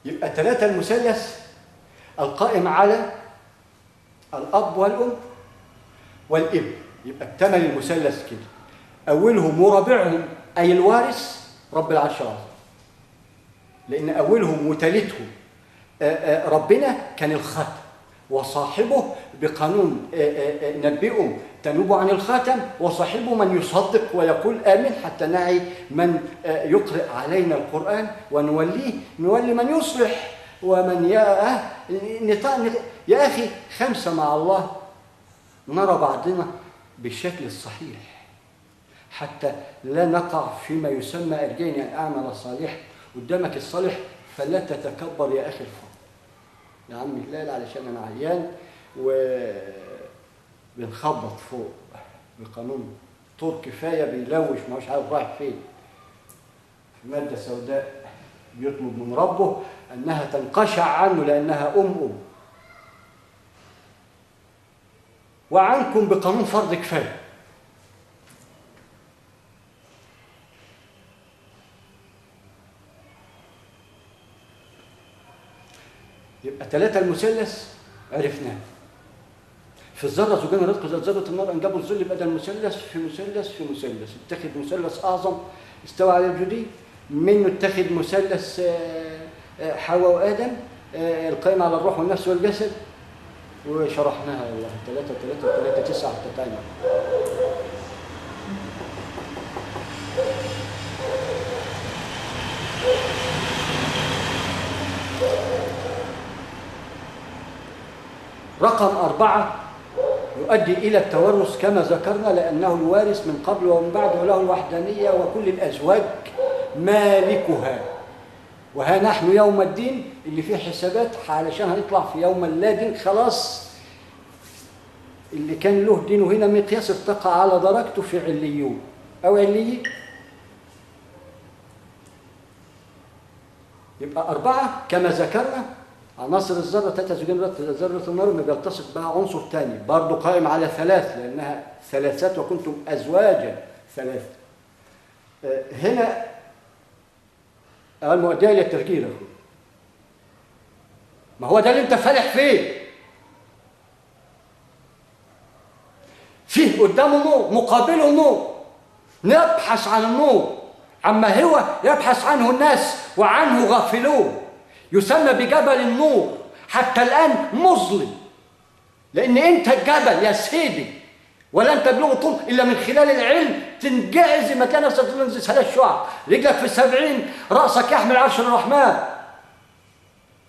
يبقى 3 المثلث القائم على الأب والأم والابن. يبقى اكتمل المثلث كده. أولهم ورابعهم أي الوارث رب العرش العظيم، لأن أولهم وثالثهم ربنا كان الخاتم، وصاحبه بقانون نبئهم تنوب عن الخاتم، وصاحبه من يصدق ويقول آمين، حتى نعي من يقرأ علينا القرآن نولي من يصلح ومن يا أخي 5 مع الله نرى بعضنا بالشكل الصحيح، حتى لا نقع فيما يسمى ارجعني أن أعمل الصالح. قدامك الصالح فلا تتكبر يا أخي الفاضل. يا عم هلال علشان أنا عيان وبنخبط فوق بقانون طور كفاية بيلوش ما هوش عارف رايح فين. في مادة سوداء بيطلب من ربه أنها تنقشع عنه لأنها أم. وعنكم بقانون فرض كفاية. يبقى 3 المثلث عرفناه. في الذرة زوجان الرزق زي ذرة النار أنجبوا الظل بدل مثلث في مثلث في مثلث. اتخذ مثلث أعظم استوى على الجدي، منه اتخذ مثلث حواء وآدم القائم على الروح والنفس والجسد، وشرحناها والله 3 3 3 9 حتى تعلم. رقم 4 يؤدي إلى التورث كما ذكرنا، لأنه الوارث من قبل ومن بعد، وله الوحدانية وكل الأزواج مالكها. وها نحن يوم الدين اللي فيه حسابات علشان هنطلع في يوم لا دين خلاص. اللي كان له دينه هنا مقياس ارتقى على درجته في عليون أو عليين. يبقى 4 كما ذكرنا عناصر الذرة 3 زوجين ذرة النار، ما بيلتصق بها عنصر ثاني برضه قائم على 3 لأنها ثلاثات وكنتم أزواجا 3. هنا المؤدية للتفجير. ما هو ده اللي انت فالح فيه. فيه قدامه نور مقابله نور، نبحث عن النور عما هو يبحث عنه الناس وعنه غافلون. يسمى بجبل النور حتى الآن مظلم، لأن أنت الجبل يا سيدي، ولن تبلغ طول إلا من خلال العلم. تنجعز ما كان نفسك تنزل 3 شعب، رجلك في 70، رأسك يحمل عرش الرحمن،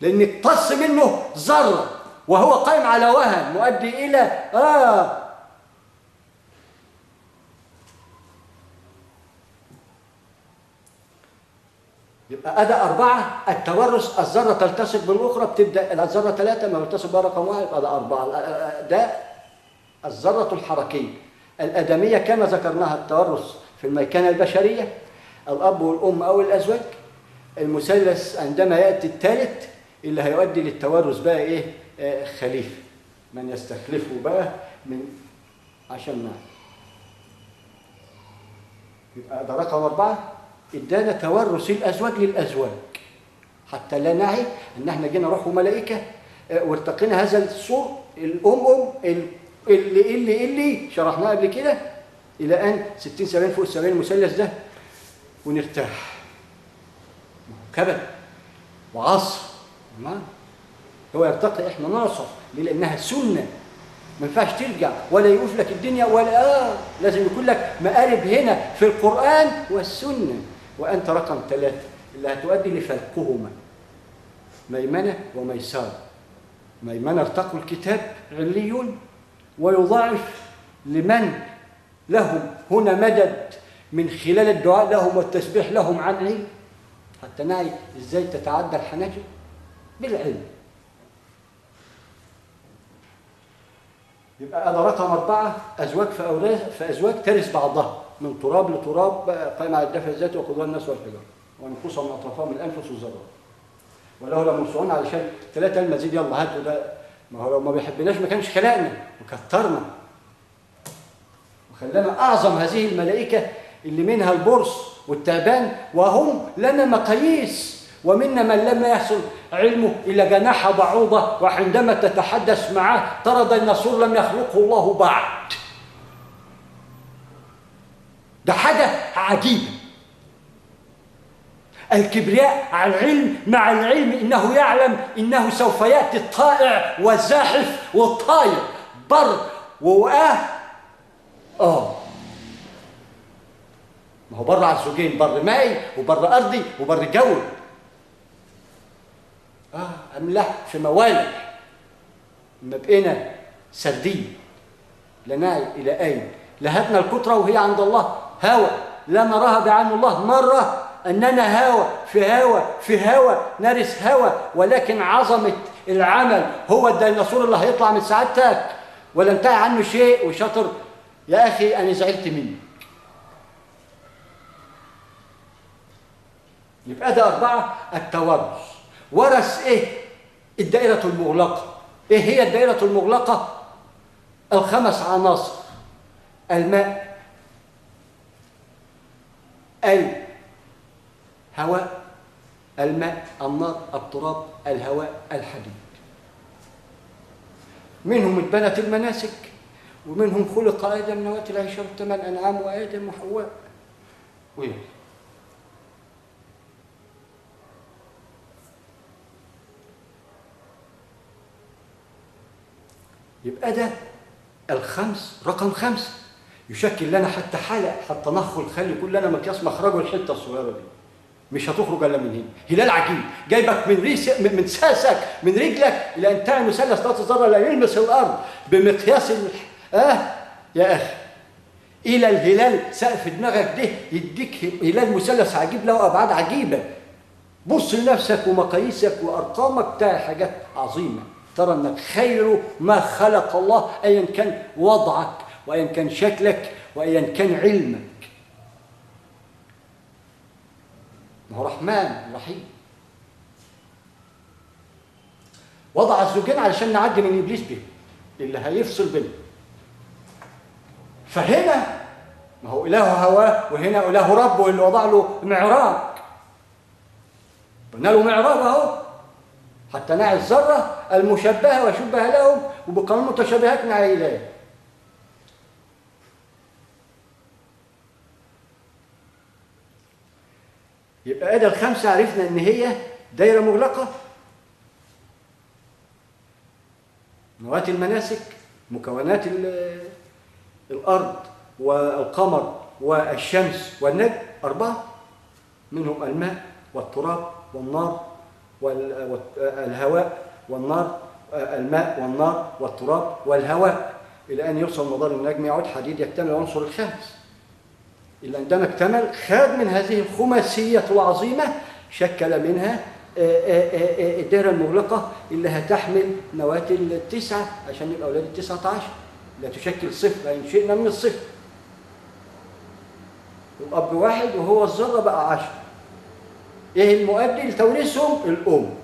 لأن اقتص منه ذرة وهو قائم على وهن مؤدي إلى يبقى أداء 4 التورث. الذرة تلتصق بالأخرى، بتبدأ الذرة 3 ما بتلتصق بها رقم 1 يبقى ده 4. ده الذرة الحركية الآدمية كما ذكرناها. التورث في الميكنة البشرية الأب والأم أو الأزواج. المثلث عندما يأتي الثالث اللي هيؤدي للتورث بقى إيه؟ خليفة، من يستخلفه بقى من عشان نعم. يبقى ده رقم 4 ادانا تورث الازواج للازواج، حتى لا نعي ان احنا جينا روح وملائكه وارتقينا هذا الصور اللي شرحناه قبل كده الى ان 60 70 فوق 70 المثلث ده ونرتاح. كبد وعصر ما هو يرتقي، احنا نعصر لانها سنه، ما ينفعش ترجع ولا يقف لك الدنيا ولا لازم يكون لك مقارب هنا في القرآن والسنة. وأنت رقم 3 اللي هتؤدي لفلقهما ميمنة وميسار. ميمنة ارتقوا الكتاب عليون، ويضاعف لمن لهم هنا مدد من خلال الدعاء لهم والتسبيح لهم عن علم، حتى نعي ازاي تتعدى الحناجر بالعلم. يبقى أنا رقم 4 أزواج فأزواج ترث بعضها من تراب لتراب قائم على الدفع الذاتي وقضاء الناس والحجار ونقوصها من أطرافها من الأنفس والذرات. وله لمرسعون علشان 3 المزيد يلا هاتوا ده. ما هو لو ما بيحبناش ما كانش خلقنا وكترنا وخلانا أعظم هذه الملائكة اللي منها البرص والتعبان، وهم لنا مقاييس ومنا من لم يحصل علمه إلا جناح بعوضة، وعندما تتحدث معه ترى ديناصور لم يخلقه الله بعد. ده حاجة عجيبة. الكبرياء على العلم، مع العلم إنه يعلم إنه سوف يأتي الطائع والزاحف والطاير، بر ووقاه. ما هو بر على الزوجين، بر مائي وبر أرضي وبر جوي. أملاح في موالح. ما بقينا سردين لا نعي إلى أين. لهتنا الكترة وهي عند الله هوى، لا نراها بعين الله مرة أننا هوى في هوى في هوى نرث هوى، ولكن عظمة العمل هو الديناصور اللي هيطلع من سعادتك ولا انتهى عنه شيء وشاطر. يا أخي أنا زعلت منك. يبقى ده 4 التورث. ورث إيه؟ الدائرة المغلقة. إيه هي الدائرة المغلقة؟ 5 عناصر: الماء، الهواء، الماء، النار، التراب، الهواء، الحديد. منهم اتبنت المناسك، ومنهم خلق آدم نواة العشر 8 أنعام وآدم وحواء. يبقى ده الخمس، رقم 5 يشكل لنا حتى حلقة، حتى نخل خلي كلنا مقياس مخرجه الحته الصغيره دي، مش هتخرج الا من هنا. هلال عجيب جايبك من ساسك من رجلك الى انتهى مثلث 3 ذره لا يلمس الارض بمقياس يا اخي الى الهلال سقف دماغك ده يديك هلال مثلث عجيب له ابعاد عجيبه. بص لنفسك ومقاييسك وارقامك بتاع حاجات عظيمه، ترى انك خير ما خلق الله ايا كان وضعك وايا كان شكلك وايا كان علمك. ما هو رحمن رحيم. وضع الزوجين علشان نعدي من ابليس به اللي هيفصل بينهم. فهنا ما هو اله هواه وهنا اله ربه اللي وضع له معراج. قلنا له معراج اهو حتى نعي الذره المشبهه وشبه لهم وبقانون متشابهات نعي اليه. يبقى ادي ال5 عرفنا ان هي دايره مغلقه، نواة المناسك، مكونات الارض والقمر والشمس والنجم 4، منهم الماء والتراب والنار والهواء والنار، الماء والنار والتراب والهواء، الى ان يوصل مدار النجم يعود حديد يكتمل العنصر الخامس. إلا عندما اكتمل خاد من هذه الخماسية العظيمة شكل منها الدائرة المغلقة اللي هتحمل نواة 9 عشان يبقى أولاد 19 لا تشكل صفر، إن شئنا من الصفر. الأب واحد وهو الذرة بقى 10. إيه المؤدي لتوريثهم؟ الأم،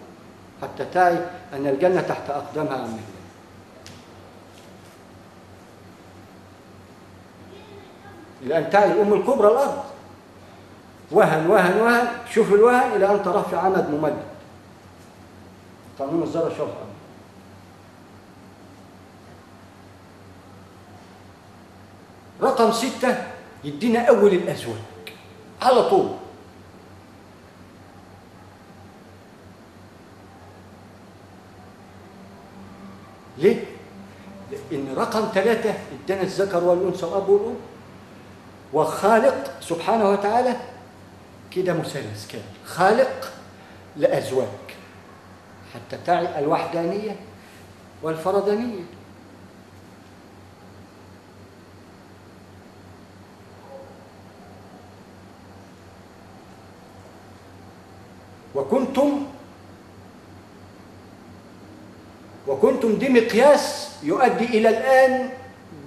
حتى تعي أن الجنة تحت أقدامها عن مهلها. إلى أن تعي الأم الكبرى الأرض وهن وهن وهن، شوف الوهن إلى أن تراه في عمد ممدد. قانون الذرة شرحا. رقم 6 يدينا أول الأزواج على طول. ليه؟ لأن رقم 3 ادانا الذكر والأنثى والأب والأم، وخالق سبحانه وتعالى كده مثلث كامل، خالق لأزواج حتى تعي الوحدانية والفردانية. وكنتم دي مقياس يؤدي إلى الآن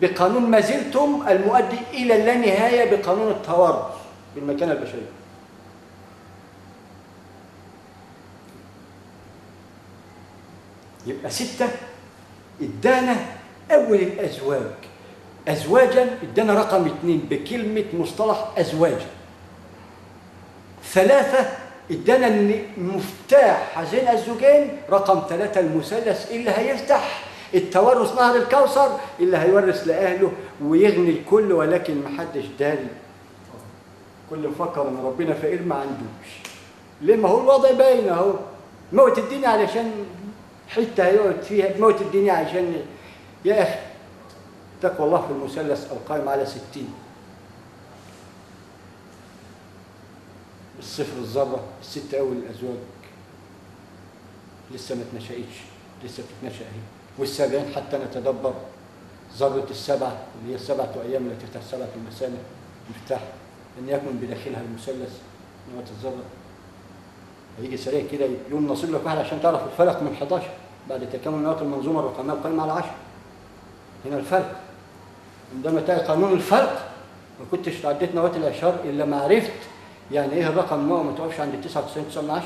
بقانون ما زلتم المؤدي إلى اللانهاية بقانون التوارث بالمكانة البشرية. يبقى 6 ادانا أول الأزواج أزواجا، ادانا رقم 2 بكلمة مصطلح أزواجا. 3 ادانا ان مفتاح هذين الزوجين رقم 3 المثلث اللي هيفتح التورث نهر الكوثر، اللي هيورث لاهله ويغني الكل، ولكن ما حدش داري. كل مفكر ان ربنا فقير ما عندوش. ليه؟ ما هو الوضع باين اهو. موت الدنيا علشان حته هيقعد فيها، موت الدنيا عشان يا اخي تقوى الله في المثلث القائم على 60. الصفر الذره، الست اول الازواج لسه ما اتنشأتش، لسه بتتنشأ اهي. والسبعين حتى نتدبر ذره السبعه اللي هي السبعه ايام التي تحت 7 المثانه مفتاح ان يكمن بداخلها المثلث نواه الذره. هيجي سريع كده يوم نصيب لك واحد عشان تعرف الفلك من 11 بعد تكامل نواه المنظومه الرقميه القائمه على 10. هنا الفلك. عندما تلاقي قانون الفلك ما كنتش عديت نواه الاشهار الا ما عرفت يعني ايه الرقم نوع ما توقفش عند 99.9.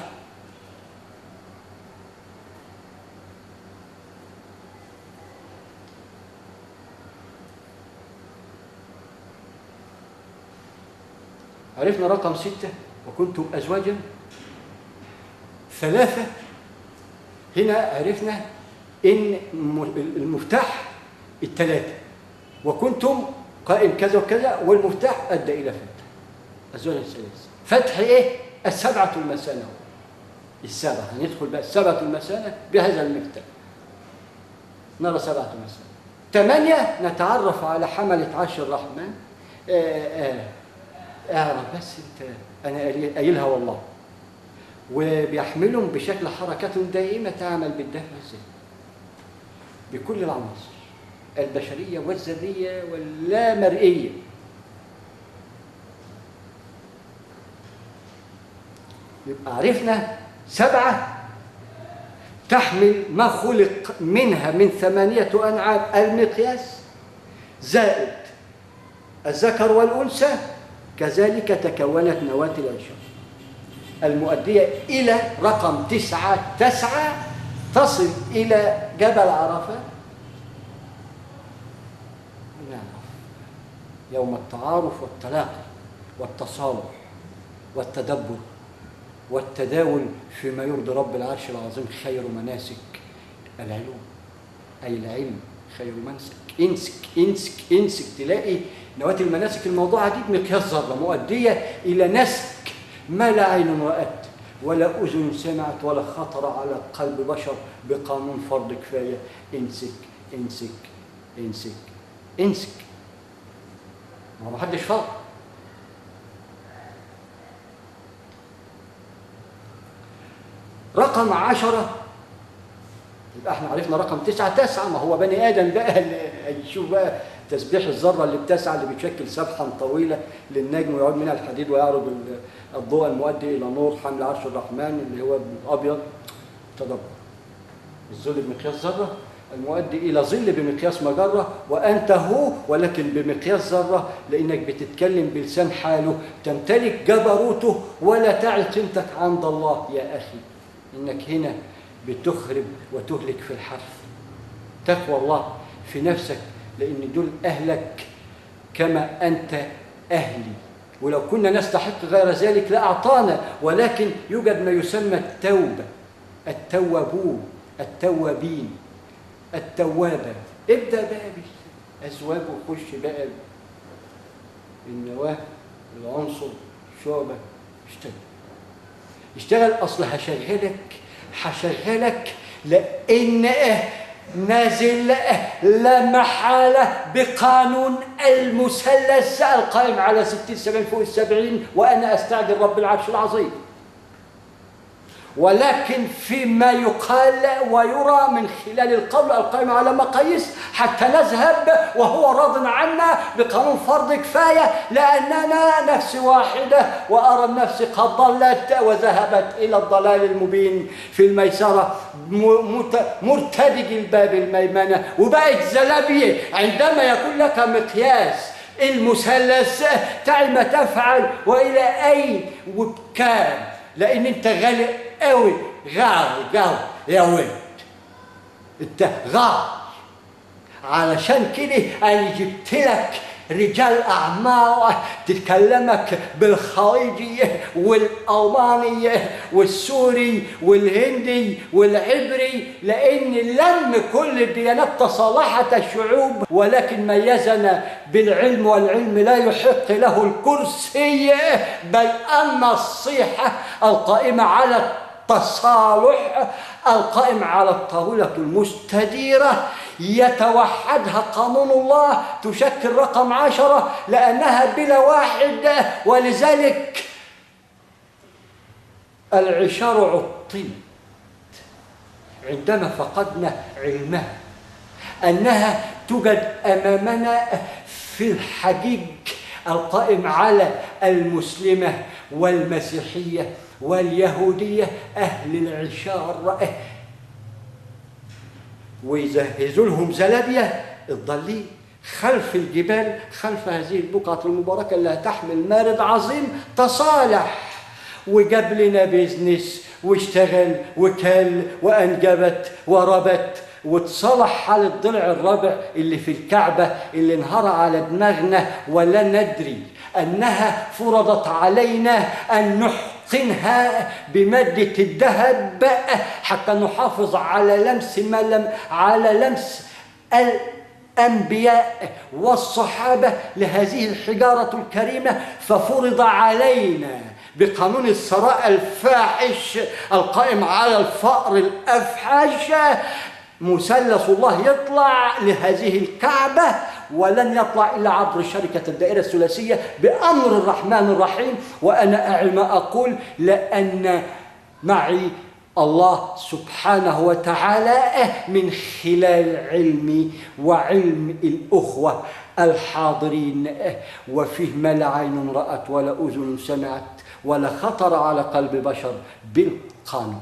عرفنا رقم 6 وكنتم أزواجا 3. هنا عرفنا إن المفتاح 3 وكنتم قائم كذا وكذا، والمفتاح أدى إلى فتح أزواجا 3. فتح إيه؟ 7 المثانة. 7 هندخل بقى 7 المثانة بهذا المفتاح. نرى 7 المثانة. 8 نتعرف على حملة عرش الرحمن. اعرف بس انت انا قايلها والله. وبيحملهم بشكل حركات دائمه تعمل بالدفع ازاي بكل العناصر البشريه والذريه واللامرئيه. يبقى عرفنا 7 تحمل ما خلق منها من 8 أنعام المقياس زائد الذكر والأنثى. كذلك تكونت نواة العشر المؤدية إلى رقم 9 تصل إلى جبل عرفة. نعرف يوم التعارف والتلاقي والتصالح والتدبر والتداول فيما يرضي رب العرش العظيم. خير مناسك العلوم، أي العلم خير منسك. انسك تلاقي نواة المناسك الموضوعة دي بمقياس ذرة مؤدية إلى نسك ما لا عين رأت ولا أذن سمعت ولا خطر على قلب بشر بقانون فرض كفاية. انسك ما حدش فرق. رقم 10 يبقى احنا عرفنا رقم 9 ما هو بني آدم بقى اللي هيشوف بقى تسبيح الذرة اللي بتسعى اللي بتشكل سبحا طويلة للنجم ويعود منها الحديد ويعرض الضوء المؤدي إلى نور حمل عرش الرحمن اللي هو أبيض. تدبر الظل بمقياس ذرة المؤدي إلى ظل بمقياس مجرة، وأنت هو ولكن بمقياس ذرة لأنك بتتكلم بلسان حاله تمتلك جبروته ولا تعي قيمتك عند الله يا أخي. إنك هنا بتخرب وتهلك في الحرف. تقوى الله في نفسك لأن دول أهلك كما أنت أهلي، ولو كنا نستحق غير ذلك لأعطانا، ولكن يوجد ما يسمى التوبة، التوابون، التوابين، التوابة. ابدأ بقى بالأزواج وخش بقى النواة العنصر شعبة. اشتغل أصل هشغلك لأن نازل لا محالة بقانون المثلث القائم على 60 70 فوق 70 وأنا أستعجل رب العرش العظيم. ولكن فيما يقال ويرى من خلال القول القائم على مقاييس حتى نذهب وهو راض عنا بقانون فرض كفاية لأننا نفس واحدة وأرى النفس قد ضلت وذهبت إلى الضلال المبين في الميسرة مرتدج الباب الميمنة وبقت زلابية. عندما يكون لك مقياس المثلث تعي ما تفعل وإلى أين وبكام، لأن أنت غالي قوي غاوي يا ولد، أنت غاوي. علشان كده أنا جبت لك رجال أعمال تتكلمك بالخليجي والألماني والسوري والهندي والعبري، لأن لم كل الديانات تصالحت الشعوب، ولكن ميزنا بالعلم، والعلم لا يحق له الكرسي، بل أن الصيحة القائمة على التصالح القائم على الطاولة المستديرة يتوحدها قانون الله تشكل رقم 10 لأنها بلا واحد، ولذلك العشار عطلت عندما فقدنا علمها، أنها توجد أمامنا في الحجيج القائم على المسلمة والمسيحية واليهودية أهل العشار، ويجهزوا لهم زلابية الضالين خلف الجبال، خلف هذه البقعة المباركة اللي هتحمل مارد عظيم، تصالح وجاب لنا بيزنس واشتغل وكل وأنجبت وربت، وتصلح حال الضلع الرابع اللي في الكعبة اللي انهار على دماغنا ولا ندري أنها فرضت علينا أن نحقنها بمادة الذهب حتى نحافظ على لمس على لمس الأنبياء والصحابة لهذه الحجارة الكريمة، ففرض علينا بقانون الثراء الفاحش القائم على الفقر الأفحش مثلث الله يطلع لهذه الكعبة، ولن يطلع إلا عبر شركة الدائرة الثلاثية بأمر الرحمن الرحيم. وأنا أعلم ما أقول لأن معي الله سبحانه وتعالى من خلال علمي وعلم الأخوة الحاضرين، وفيه ما لا عين رأت ولا أذن سمعت ولا خطر على قلب بشر بالقانون.